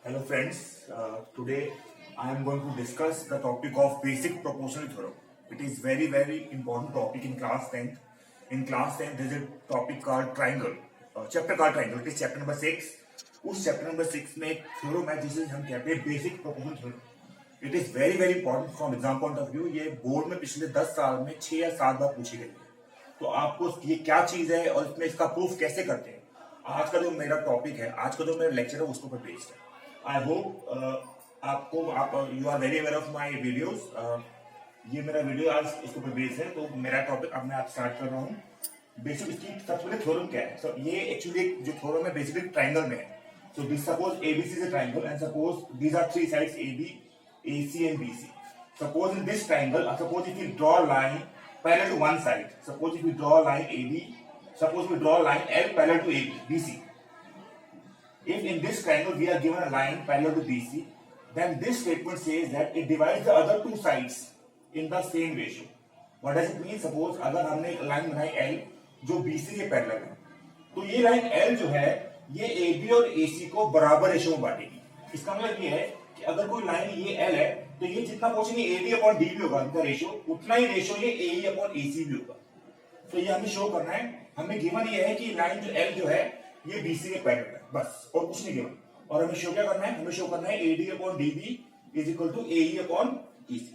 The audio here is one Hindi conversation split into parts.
Hello friends, today I am going to discuss the topic of basic proportional theorem. It is very important topic in class 10th. In class 10th there is a topic called triangle, chapter called triangle. It is chapter number 6. उस chapter number 6 में एक theorem है जिसे हम कहते हैं basic proportional theorem. It is very important from exam point of view. ये बोर्ड में पिछले 10 साल में 6 या 7 बार पूछी गई है. तो आपको ये क्या चीज है और इसमें इसका प्रूफ कैसे करते हैं, आज का जो मेरा टॉपिक है, आज का जो मेरा लेक्चर है उसके ऊपर बेस्ड है. आई होप आपको you are very aware of my videos. ये मेरा वीडियो आज इसके ऊपर बेस्ड है. तो मेरा टॉपिक अब मैं आप स्टार्ट कर रहा हूँ. बेसिक इसकी सबसे पहले थ्योरम क्या है. सो ये एक्चुअली जो थ्योरम है बेसिकली ट्राइंगल में है. So this suppose ABC is a triangle and suppose these are three sides AB, AC and BC. Suppose in this triangle, suppose if we draw a line parallel to one side, suppose if we draw a line AB, suppose we draw a line L parallel to AB, BC. If in this triangle we are given a line parallel to BC, then this statement says that it divides the other two sides in the same ratio. What does it mean? Suppose अगर हमने एक लाइन बनाई L जो BC के पैरेलल है, तो ये लाइन L जो है ये AB और AC को बराबर रेशियो में बांटेगी. इसका मतलब ये है कि अगर कोई लाइन ये L है तो ये जितना पोर्शन ये AB अपॉन DB होगा इनका रेशियो, उतना ही रेशियो ये AE अपॉन AC भी होगा. तो ये हमें शो करना है. हमें गिवन ये है कि लाइन जो L जो है ये BC के पैरेलल है, बस और कुछ नहीं गिवन. और हमें शो क्या करना है, हमें शो करना है AD upon DB is equal to AE upon EC.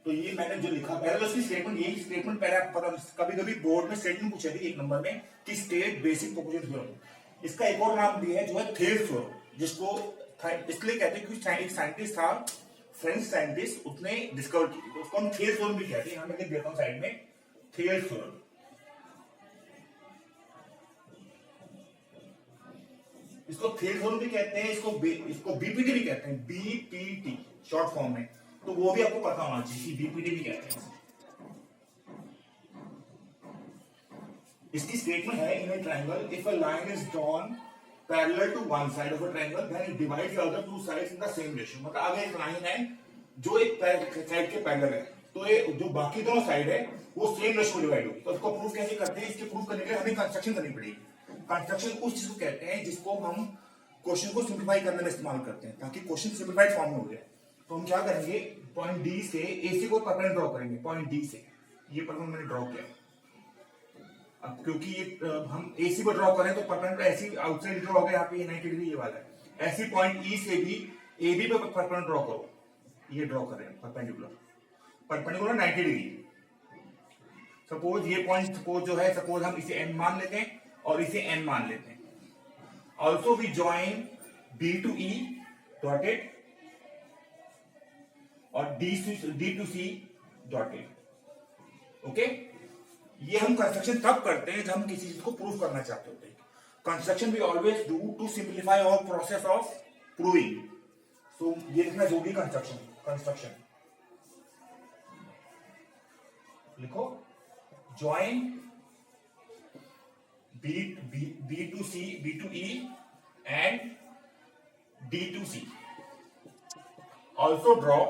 तो ये मैंने जो लिखा पहले उसकी स्टेटमेंट, यही स्टेटमेंट पहले आपको पता, कभी कभी बोर्ड में स्टेटमेंट पूछे थे एक नंबर में कि स्टेट बेसिक प्रोपोर्शनल थ्योरम. इसका एक और नाम भी है जो है थेल्स थ्योरम, जिसको इसलिए कहते हैं क्योंकि एक साइंटिस्ट था, फ्रेंच साइंटिस्ट, उसने डिस्कवर की, तो उसको हम थेल्स थ्योरम भी कहते हैं. यहां मैं लिख देता हूं साइड में थेल्स थ्योरम. इसको थेल्स थ्योरम भी कहते हैं, इसको बीपीटी भी कहते हैं, बीपीटी शॉर्ट फॉर्म में. तो वो भी आपको पता होना चाहिए कि बीपीटी भी कहते हैं. इसकी स्टेटमेंट है in a triangle if a line is drawn parallel to one side of a triangle then it divides the other two sides in the same ratio. मतलब अगर एक लाइन है जो एक साइड के पैरेलल है तो ये जो बाकी दोनों साइड है वो सेम रेशियो में डिवाइड होगी. तो इसको प्रूफ कैसे करते हैं, इसके प्रूफ करने के लिए हमें कंस्ट्रक्शन करनी पड़ेगी. कंस्ट्रक्शन उस चीज को कहते हैं जिसको हम क्वेश्चन को सिंप्लीफाई करने में इस्तेमाल करते हैं, ताकि क्वेश्चन सिंप्लीफाइड फॉर्म में हो जाए. तो हम क्या करेंगे, पॉइंट डी से AC को परपेंडिकुलर ड्रॉ करेंगे. पॉइंट डी से ये परपेंडिकुलर मैंने ड्रॉ किया. अब क्योंकि ये हम AC को ड्रॉ करें तो परपेंडिकुलर ऐसी आउटसाइड ड्रॉ हो गया, यहाँ पे ये 90 डिग्री ये वाला है. ऐसी पॉइंट E से भी AB पे परपेंडिकुलर ड्रॉ करो. ये ड्रॉ करें परपेंडिकुलर 90 डिग्री. सपोज ये पॉइंट जो है, सपोज हम इसे M मान लेते हैं और इसे N मान लेते हैं. Also we join B to E dotted और D to C dotted. Okay, ये हम कंस्ट्रक्शन तब करते हैं जब हम किसी चीज को प्रूव करना चाहते होते हैं. Construction we always do to simplify our process of proving. So ये लिखना जरूरी. कंस्ट्रक्शन लिखो, join B to C, B to E and D to C. Also draw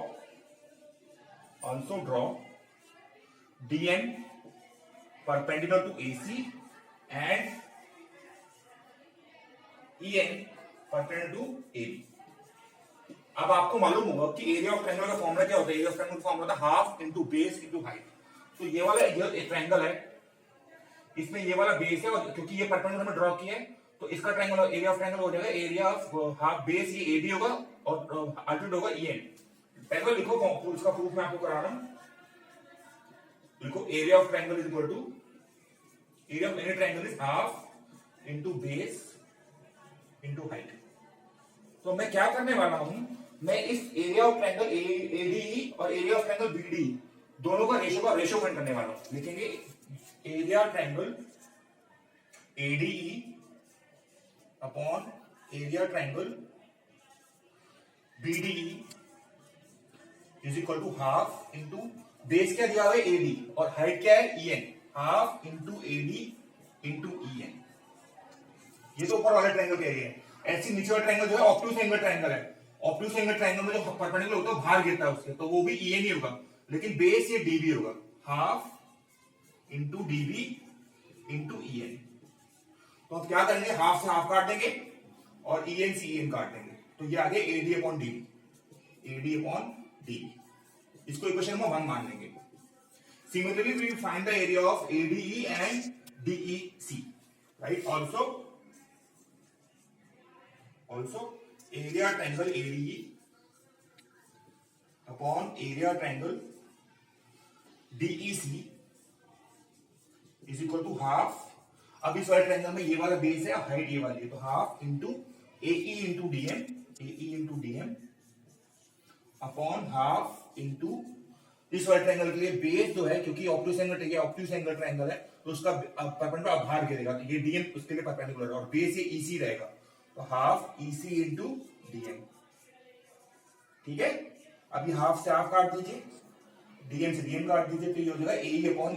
DN perpendicular to AC and EN perpendicular to AB. अब आपको मालूम होगा कि एरिया ऑफ ट्रायंगल का फॉर्मूला क्या होता है. एरिया ऑफ ट्रायंगल का फॉर्मूला होता है half into base into height. तो ये वाला एक ट्रायंगल है, इसमें ये वाला बेस है और क्योंकि ये परपेंडिकुलर में ड्रॉ किया है तो इसका ट्रायंगल एरिया ऑफ ट्रायंगल हो जाएगा एरिया ऑफ हाफ बेस, ये AB होगा और अल्टीट्यूड होगा EN. पहले लिखो, इसका प्रूफ मैं आपको करा रहा हूं. लिखो area of triangle is equal to area of any triangle is half into base into height. तो मैं क्या करने वाला हूं, मैं इस एरिया ऑफ ट्रायंगल ADE और एरिया ऑफ ट्रायंगल BDE दोनों का रेशियो फाइंड करने वाला हूं. लिखेंगे area triangle ADE upon area triangle BDE is equal to half into base क्या दिया हुआ है AD और हाइट क्या है EN. Half into AD into EN. ये तो ऊपर वाले ट्रायंगल के एरिया है. ऐसी नीचे वाला ट्रायंगल जो है ऑब्ट्यूज एंगल ट्रायंगल है. ऑब्ट्यूज एंगल ट्रायंगल में जो परपेंडिकुलर होता है बाहर गिरता है उसके, तो वो भी EN ही होगा, लेकिन बेस ये DB होगा. Half into DB into EN. तो हम क्या करेंगे, हाफ से हाफ काट देंगे और EN से EN काट देंगे. तो ये आगे AD upon DB, AD upon DB, इसको इक्वेशन नंबर 1 मान लेंगे। Similarly, we will find the area of ADE and DEC, right? Also area triangle ADE upon area triangle DEC is equal to half। अब इस वाले ट्रायंगल में ये वाला बेस है, हाइट ये वाली है, तो half into AE into DM upon half into इस वाले ट्रायंगल के लिए बेस जो है, क्योंकि ऑब्ट्यूज एंगल ट्रायंगल है तो उसका परपेंडिकुलर बाहर गिरेगा, तो ये DM उसके लिए परपेंडिकुलर है और बेस ये EC रहेगा, तो हाफ EC इंटू DM। ठीक है, अभी हाफ से हाफ काट दीजिए, DM से DM काट दीजिए, तो ये हो जाएगा AE अपॉन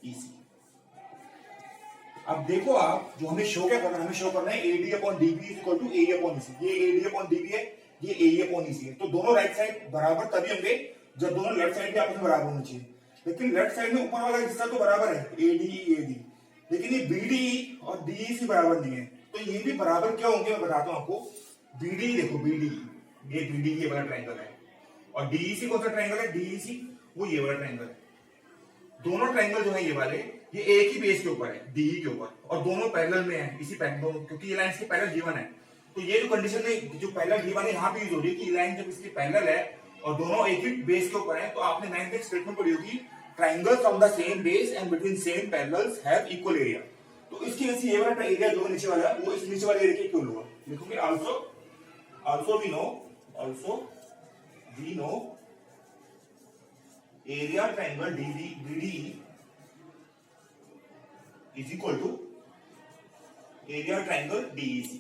EC। अब देखो आप, जो हमें शो क्या करना है, हमें शो करना है AD upon DB is equal to AE upon EC। ये AD अपॉन DB है, ये AE अपॉन EC है, तो दोनों राइट साइड बराबर तभी होंगे जब दोनों लेफ्ट साइड के आपस में बराबर होने चाहिए। लेकिन लेफ्ट साइड में ऊपर वाला हिस्सा तो बराबर है AD, लेकिन ये BD और DEC बराबर नहीं है, तो ये भी बराबर क्या होंगे मैं बताता हूं आपको। BD देखो, ये BD ये वाला ट्रायंगल है, और DEC कौन सा ट्रायंगल है, DEC वो ये वाला ट्रायंगल है। दोनों ट्रायंगल जो है ये वाले, ये एक ही बेस के ऊपर है, DE के ऊपर, और दोनों पैरेलल में है, इसी पैरेलल, क्योंकि ये लाइन इसके पैरेलल गिवन है, तो ये जो कंडीशन है जो पैरेलल गिवन है यहाँ पे यूज हो रही है कि ये लाइन जब इसकी पैरेलल है और दोनों एक ही बेस के ऊपर है, तो आपने 9th तक स्टेटमेंट पढ़ी होगी, triangles on the same base and between same parallels have equal area. तो इसकी वजह से ये वाला एरिया जो नीचे वाला है वो इस नीचे वाले एरिया के इक्वल होगा। लिखोगे also we know area triangle BD is equal to area triangle DEC।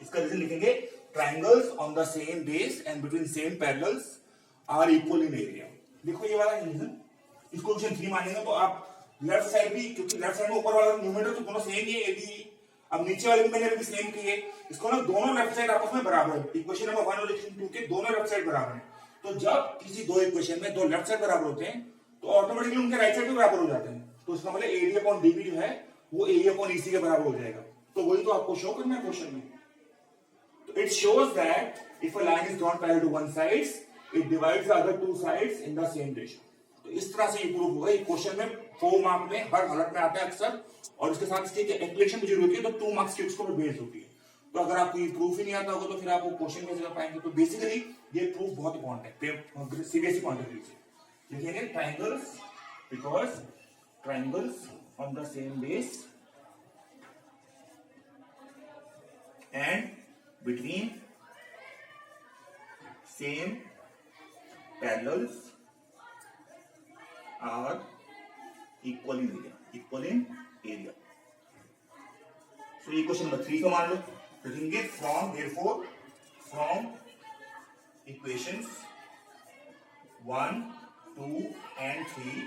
इसका रीजन लिखेंगे, triangles on the same base and between same parallels are equal in area. देखो ये वाला रीजन, इसको क्वेश्चन 3 मानेंगे तो आप लेफ्ट साइड भी, क्योंकि लेफ्ट साइड में ऊपर वाला न्यूमरेटर तो दोनों सेम ही है AD, अब नीचे वाले भी मैंने अभी सेम किए, इसको ना दोनों लेफ्ट साइड आपस में बराबर है। इक्वेशन नंबर 1 और इक्वेशन 2 के दोनों लेफ्ट साइड बराबर है, तो जब किसी दो इक्वेशन में दो लेफ्ट साइड बराबर होते हैं तो ऑटोमेटिकली उनके राइट साइड भी बराबर हो जाते हैं, तो इसका मतलब AD अपॉन DB जो है वो AE अपॉन EC के बराबर हो जाएगा। तो वही तो आपको शो करना है क्वेश्चन में। तो it shows that if a line is drawn parallel to one sides it divides the other two sides in the same ratio. तो इस तरह से ये प्रूफ होगा। ये क्वेश्चन में 4 मार्क में हर हालत में आता है अक्सर, और इसके साथ इसकी एक्सप्लेनेशन भी जरूरी होती है, तो 2 मार्क्स की उसको बेस्ड होती है। तो अगर आपको ये प्रूफ ही नहीं आता होगा तो फिर आप वो क्वेश्चन कैसे कर पाएंगे। तो बेसिकली ये प्रूफ बहुत इंपॉर्टेंट है सीबीएसई पॉइंट ऑफ व्यू से। लिखेंगे triangles because triangles on the same base and between same parallels are equal in area. So ये क्वेश्चन नंबर 3 को मान लो। लिखेंगे from equations 1, 2 and 3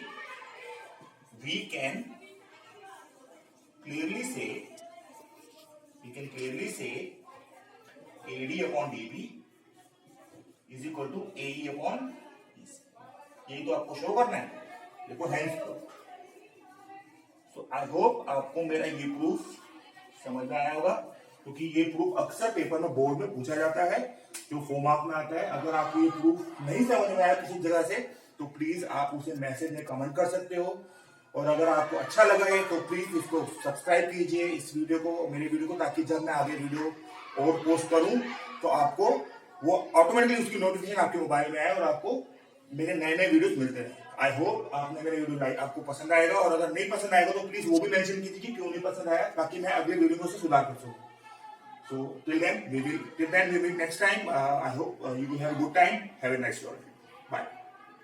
we can clearly say AD upon DB is equal to AE upon EC। यही तो आपको शो करना है। देखो hence proof. So I hope आपको मेरा ये प्रूफ समझ में आया होगा, क्योंकि ये प्रूफ अक्सर पेपर में बोर्ड में पूछा जाता है, जो 4 मार्क में आता है। अगर आपको ये प्रूफ नहीं समझ में आया किसी जगह से तो प्लीज आप उसे मैसेज में कमेंट कर सकते हो, और अगर आपको अच्छा लगा है तो प्लीज इसको सब्सक्राइब कीजिए इस वीडियो को, मेरे वीडियो को, ताकि जब मैं आगे वीडियो और पोस्ट करूं तो आपको वो ऑटोमेटिकली उसकी नोटिफिकेशन आपके मोबाइल में आए और आपको मेरे नए वीडियोस मिलते रहे। आई होप आपने मेरे वीडियो आपको पसंद आएगा, और अगर नहीं पसंद आएगा तो प्लीज वो भी मेंशन कीजिए कि क्यों नहीं पसंद आया, ताकि मैं अगले वीडियो में उसे सुधार कर सकूं। So till then we will next time. I hope you will have a good time. Have a nice day. Bye.